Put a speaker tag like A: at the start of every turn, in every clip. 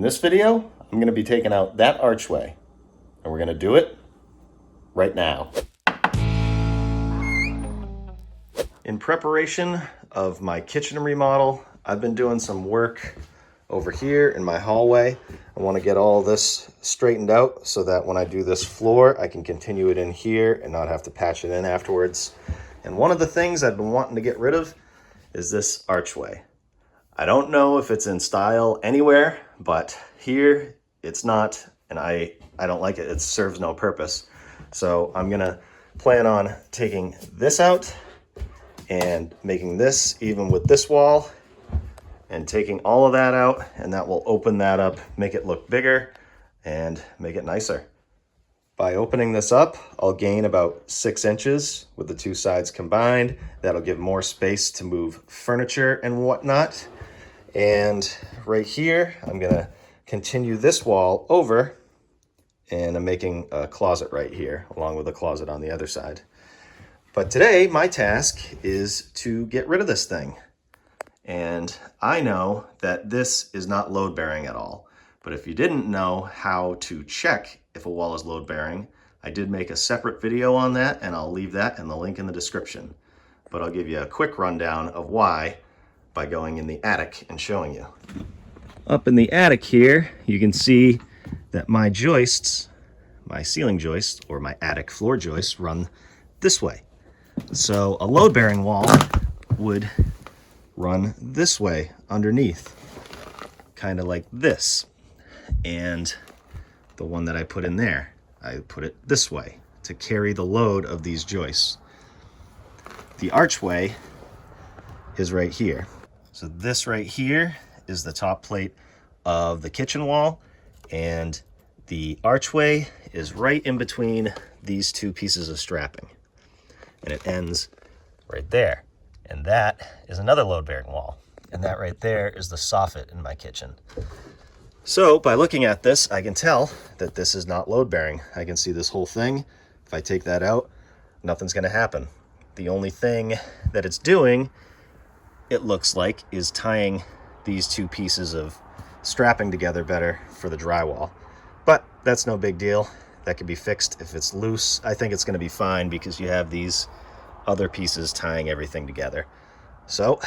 A: this video, I'm going to be taking out that archway, and we're going to do it right now. In preparation of my kitchen remodel, I've been doing some work over here in my hallway. I want to get all this straightened out so that when I do this floor, I can continue it in here and not have to patch it in afterwards. And one of the things I've been wanting to get rid of is this archway. I don't know if it's in style anywhere, but here it's not, and I don't like it. It serves no purpose. So I'm gonna plan on taking this out and making this even with this wall and taking all of that out, and that will open that up, make it look bigger and make it nicer. By opening this up, I'll gain about 6 inches with the two sides combined. That'll give more space to move furniture and whatnot. And right here, I'm gonna continue this wall over, and I'm making a closet right here, along with a closet on the other side. But today, my task is to get rid of this thing. And I know that this is not load bearing at all. But if you didn't know how to check if a wall is load bearing, I did make a separate video on that, and I'll leave that in the link in the description. But I'll give you a quick rundown of why by going in the attic and showing you. Up in the attic here, you can see that my joists, my ceiling joists or my attic floor joists, run this way. So a load bearing wall would run this way underneath, kind of like this. And the one that I put in there, I put it this way to carry the load of these joists. The archway is right here. So this right here is the top plate of the kitchen wall, and the archway is right in between these two pieces of strapping. And it ends right there. And that is another load-bearing wall. And that right there is the soffit in my kitchen. So by looking at this, I can tell that this is not load-bearing. I can see this whole thing. If I take that out, nothing's gonna happen. The only thing that it's doing, it looks like, is tying these two pieces of strapping together better for the drywall. But that's no big deal. That can be fixed if it's loose. I think it's gonna be fine because you have these other pieces tying everything together. So,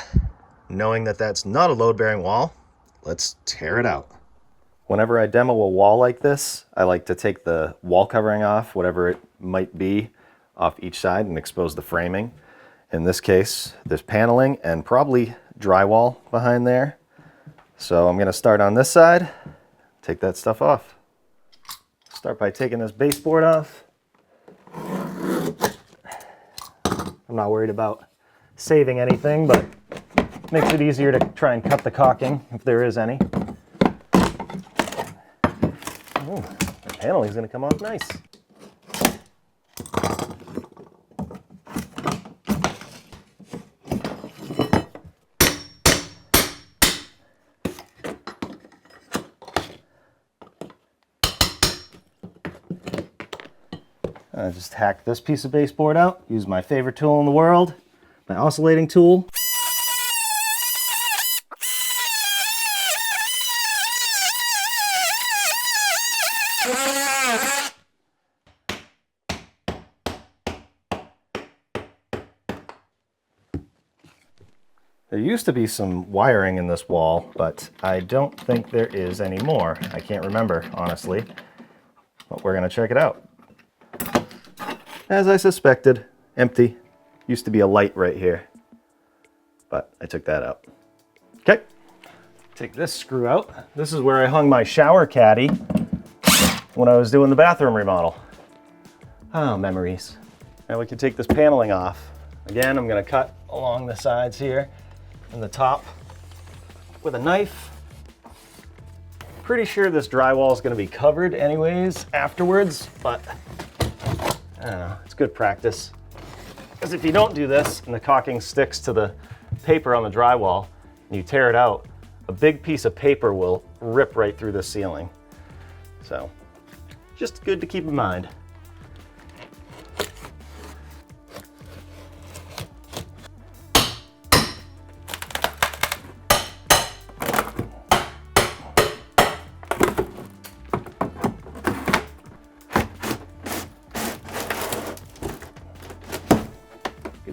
A: knowing that that's not a load-bearing wall, let's tear it out. Whenever I demo a wall like this, I like to take the wall covering off, whatever it might be, off each side and expose the framing. In this case, there's paneling and probably drywall behind there. So I'm gonna start on this side, take that stuff off. Start by taking this baseboard off. I'm not worried about saving anything, but it makes it easier to try and cut the caulking if there is any. Ooh, the paneling is going to come off nice. I just hack this piece of baseboard out, use my favorite tool in the world, my oscillating tool. There used to be some wiring in this wall, but I don't think there is anymore. I can't remember, honestly, but we're gonna check it out. As I suspected, empty. Used to be a light right here, but I took that out. Okay, take this screw out. This is where I hung my shower caddy when I was doing the bathroom remodel. Oh, memories. Now we can take this paneling off. Again, I'm gonna cut along the sides here and the top with a knife. Pretty sure this drywall is gonna be covered anyways afterwards, but I don't know, it's good practice. Because if you don't do this and the caulking sticks to the paper on the drywall and you tear it out, a big piece of paper will rip right through the ceiling. So, just good to keep in mind.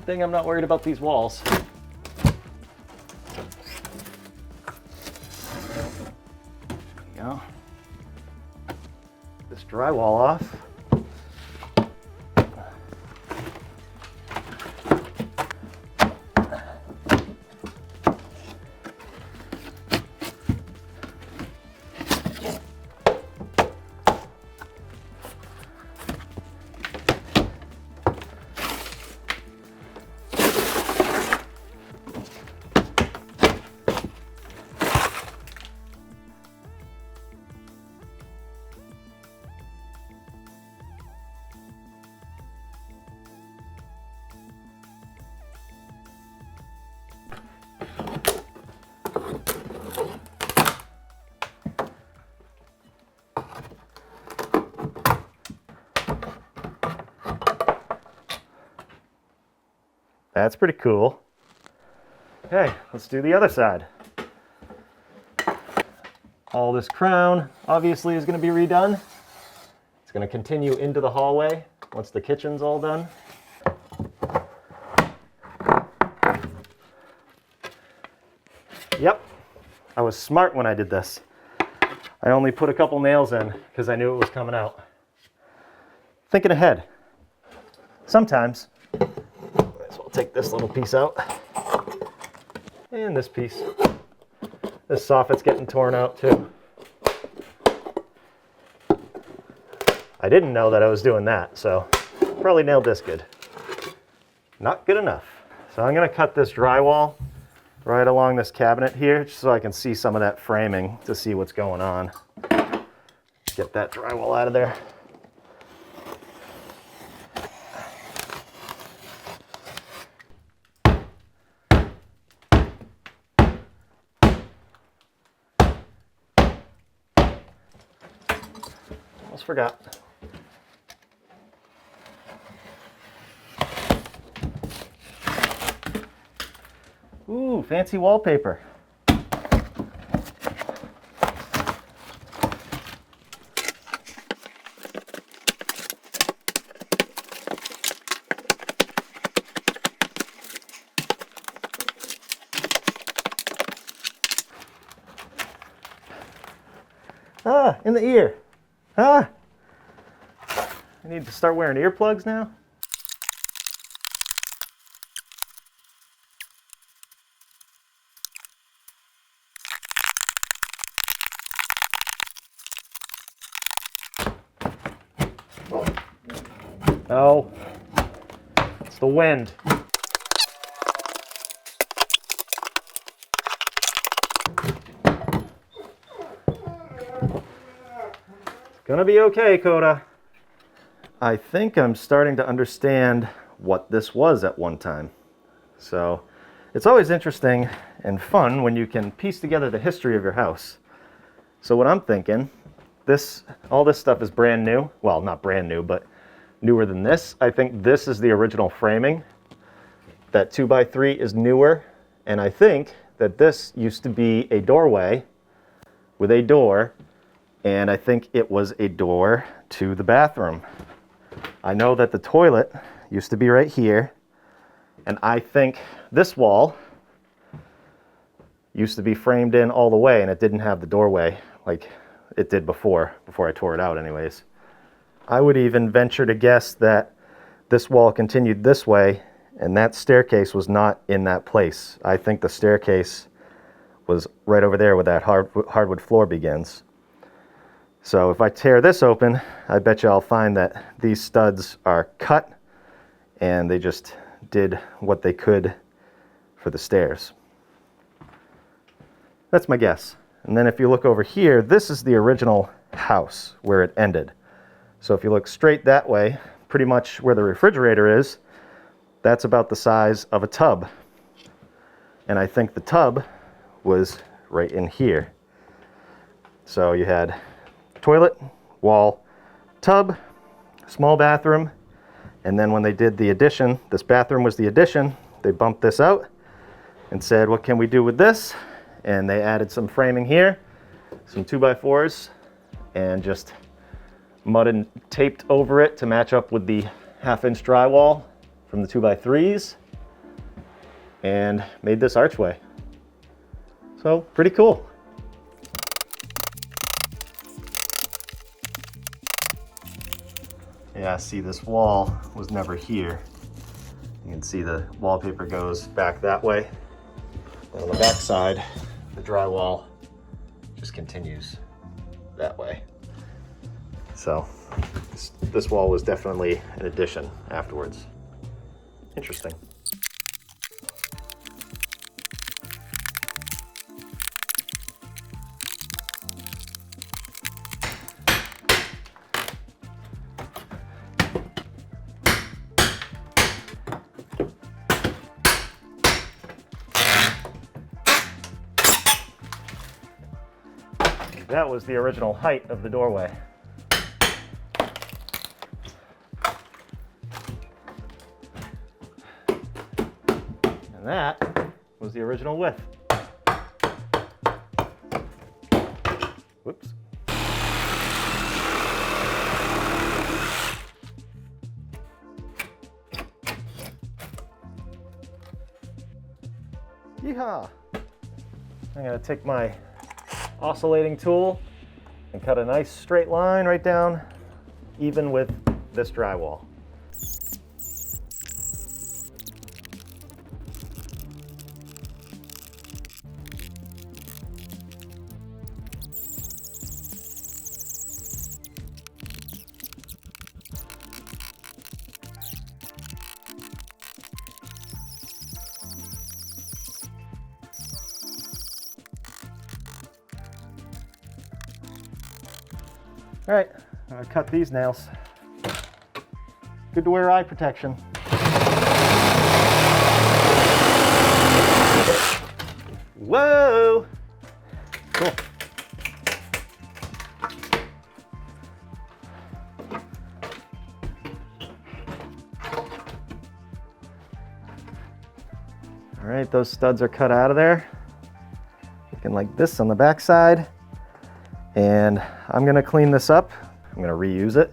A: Good thing I'm not worried about these walls. There we go. This drywall off. That's pretty cool. Okay, let's do the other side. All this crown obviously is going to be redone. It's going to continue into the hallway once the kitchen's all done. Yep, I was smart when I did this. I only put a couple nails in because I knew it was coming out. Thinking ahead. Sometimes. So I'll take this little piece out. And this piece. This soffit's getting torn out too. I didn't know that I was doing that, so probably nailed this good. Not good enough. So I'm gonna cut this drywall right along this cabinet here, just so I can see some of that framing to see what's going on. Get that drywall out of there. Almost forgot. Ooh, fancy wallpaper. Ah, in the ear. Ah! I need to start wearing earplugs now? No, it's the wind. It's gonna be okay, Coda. I think I'm starting to understand what this was at one time. So it's always interesting and fun when you can piece together the history of your house. So what I'm thinking, all this stuff is brand new. Well, not brand new, but newer than this. I think this is the original framing. That 2x3 is newer, and I think that this used to be a doorway with a door, and I think it was a door to the bathroom. I know that the toilet used to be right here, and I think this wall used to be framed in all the way, and it didn't have the doorway like it did before I tore it out anyways. I would even venture to guess that this wall continued this way, and that staircase was not in that place. I think the staircase was right over there where that hardwood floor begins. So if I tear this open, I bet you I'll find that these studs are cut, and they just did what they could for the stairs. That's my guess. And then if you look over here, this is the original house where it ended. So if you look straight that way, pretty much where the refrigerator is, that's about the size of a tub. And I think the tub was right in here. So you had toilet, wall, tub, small bathroom, and then when they did the addition, this bathroom was the addition, they bumped this out and said, what can we do with this? And they added some framing here, some 2x4s, and just mud and taped over it to match up with the 1/2-inch drywall from the 2x3s. and made this archway. So pretty cool. Yeah, see, this wall was never here. You can see the wallpaper goes back that way. And on the back side, the drywall just continues that way. So this wall was definitely an addition afterwards. Interesting. That was the original height of the doorway. And that was the original width. Whoops. Yeehaw! I'm gonna take my oscillating tool and cut a nice straight line right down, even with this drywall. All right, I'm gonna cut these nails. Good to wear eye protection. Whoa! Cool. All right, those studs are cut out of there. Looking like this on the back side. And I'm gonna clean this up. I'm gonna reuse it.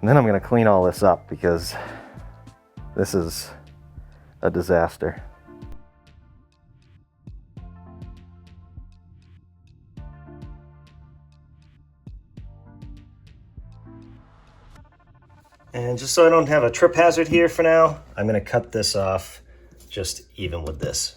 A: And then I'm gonna clean all this up because this is a disaster. And just so I don't have a trip hazard here for now, I'm gonna cut this off just even with this.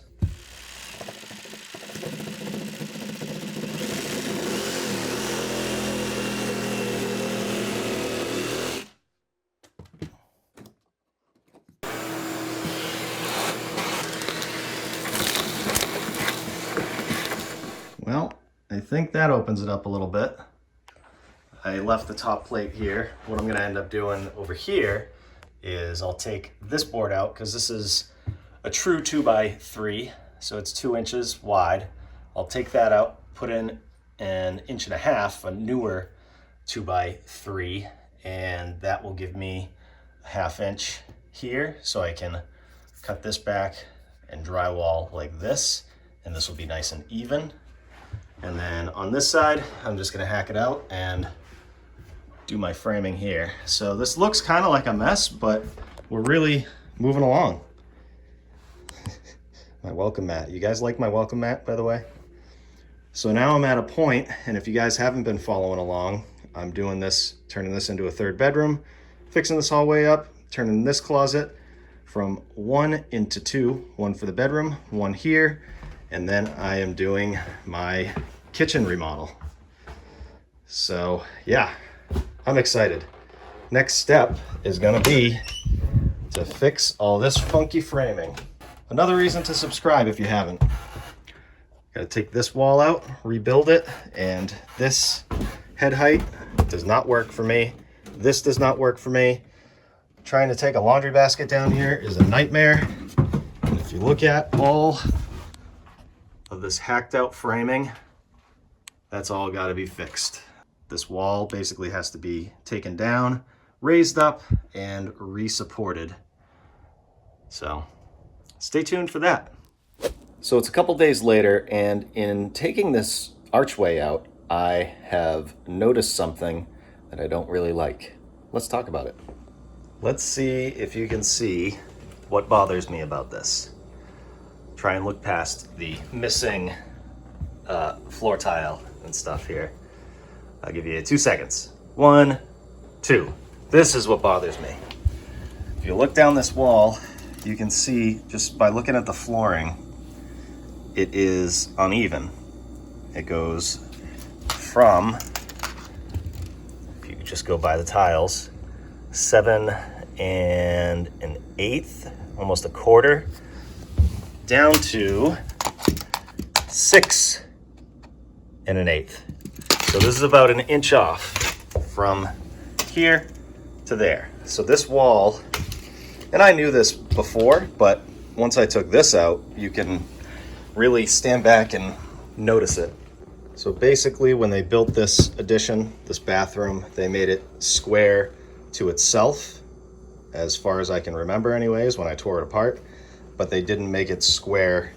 A: Well, I think that opens it up a little bit. I left the top plate here. What I'm gonna end up doing over here is I'll take this board out because this is a true 2x3, so it's 2 inches wide. I'll take that out, put in an 1.5 inches, a newer 2x3, and that will give me a 1/2 inch here, so I can cut this back and drywall like this, and this will be nice and even. And then on this side, I'm just gonna hack it out and do my framing here. So this looks kind of like a mess, but we're really moving along. My welcome mat. You guys like my welcome mat, by the way? So now I'm at a point, and if you guys haven't been following along, I'm doing this, turning this into a 3rd bedroom, fixing this hallway up, turning this closet from 1 into 2, 1 for the bedroom, 1 here, and then I am doing my kitchen remodel. So yeah, I'm excited. Next step is gonna be to fix all this funky framing. Another reason to subscribe if you haven't. Gotta take this wall out, rebuild it, and this head height does not work for me. This does not work for me. Trying to take a laundry basket down here is a nightmare. And if you look at all of this hacked out framing, that's all gotta be fixed. This wall basically has to be taken down, raised up, and re-supported. So stay tuned for that. So it's a couple days later, and in taking this archway out, I have noticed something that I don't really like. Let's talk about it. Let's see if you can see what bothers me about this. try and look past the missing floor tile and stuff here. I'll give you 2 seconds. 1, 2. This is what bothers me. If you look down this wall, you can see just by looking at the flooring, it is uneven. It goes from, if you just go by the tiles, 7 1/8, almost 1/4, down to 6 1/8. So this is about 1 inch off from here to there. So this wall, and I knew this before, but once I took this out, you can really stand back and notice it. So basically when they built this addition, this bathroom, they made it square to itself, as far as I can remember anyways, when I tore it apart, but they didn't make it square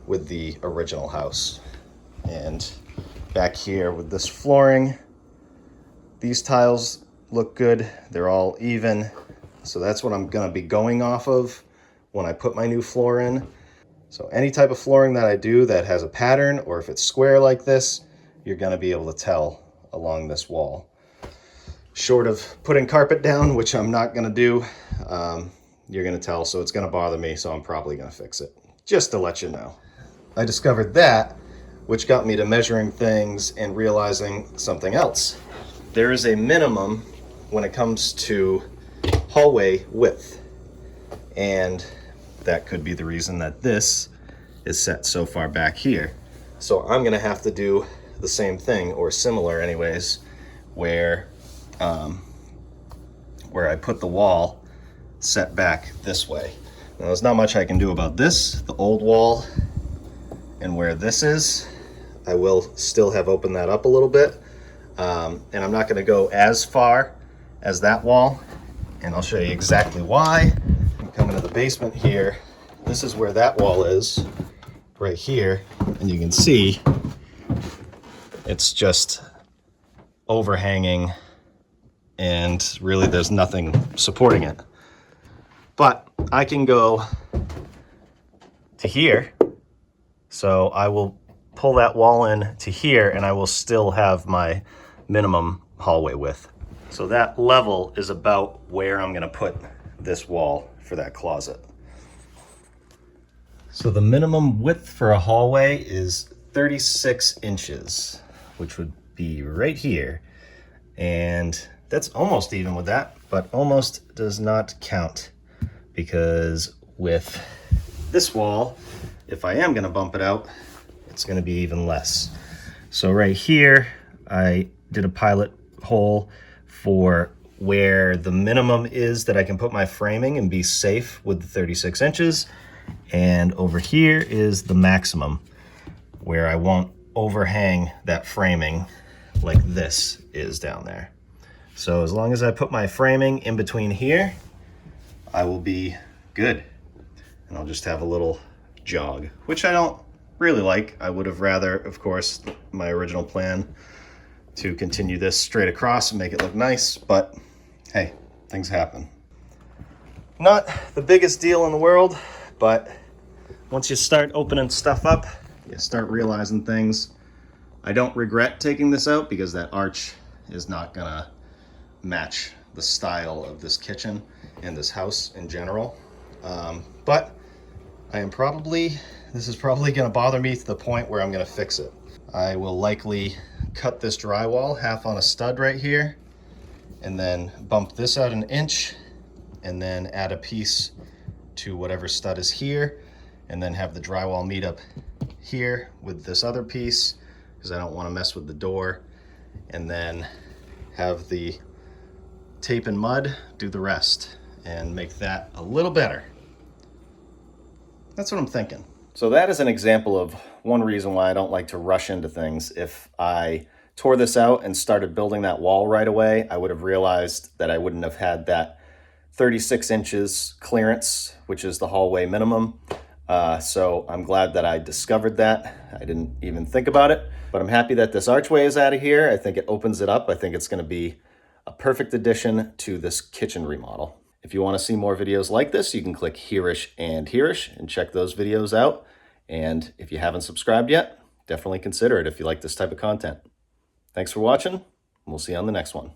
A: with the original house. And back here with this flooring, these tiles look good. They're all even. So that's what I'm gonna be going off of when I put my new floor in. So any type of flooring that I do that has a pattern, or if it's square like this, you're gonna be able to tell along this wall. Short of putting carpet down, which I'm not gonna do, you're gonna tell, so it's gonna bother me, so I'm probably gonna fix it, just to let you know. I discovered that, which got me to measuring things and realizing something else. There is a minimum when it comes to hallway width, and that could be the reason that this is set so far back here. So I'm gonna have to do the same thing, or similar anyways, where I put the wall set back this way. Now there's not much I can do about this, the old wall, and where this is, I will still have opened that up a little bit, and I'm not gonna go as far as that wall, and I'll show you exactly why. I'm coming to the basement here. This is where that wall is, right here, and you can see it's just overhanging, and really there's nothing supporting it. But I can go to here, so I will pull that wall in to here, and I will still have my minimum hallway width. So that level is about where I'm gonna put this wall for that closet. So the minimum width for a hallway is 36 inches, which would be right here. And that's almost even with that, but almost does not count, because with this wall, if I am gonna bump it out, it's gonna be even less. So right here, I did a pilot hole for where the minimum is that I can put my framing and be safe with the 36 inches. And over here is the maximum, where I won't overhang that framing like this is down there. So as long as I put my framing in between here, I will be good. And I'll just have a little jog, which I don't really like. I would have rather, of course, my original plan to continue this straight across and make it look nice, but hey, things happen. Not the biggest deal in the world, but once you start opening stuff up, you start realizing things. I don't regret taking this out, because that arch is not gonna match the style of this kitchen and this house in general. But this is probably gonna bother me to the point where I'm gonna fix it. I will likely cut this drywall half on a stud right here, and then bump this out 1 inch, and then add a piece to whatever stud is here, and then have the drywall meet up here with this other piece, because I don't want to mess with the door, and then have the tape and mud do the rest and make that a little better. That's what I'm thinking. So that is an example of one reason why I don't like to rush into things. If I tore this out and started building that wall right away, I would have realized that I wouldn't have had that 36 inches clearance, which is the hallway minimum. So I'm glad that I discovered that. I didn't even think about it, but I'm happy that this archway is out of here. I think it opens it up. I think it's going to be a perfect addition to this kitchen remodel. If you want to see more videos like this, you can click hereish and check those videos out. And if you haven't subscribed yet, definitely consider it if you like this type of content. Thanks for watching. We'll see you on the next one.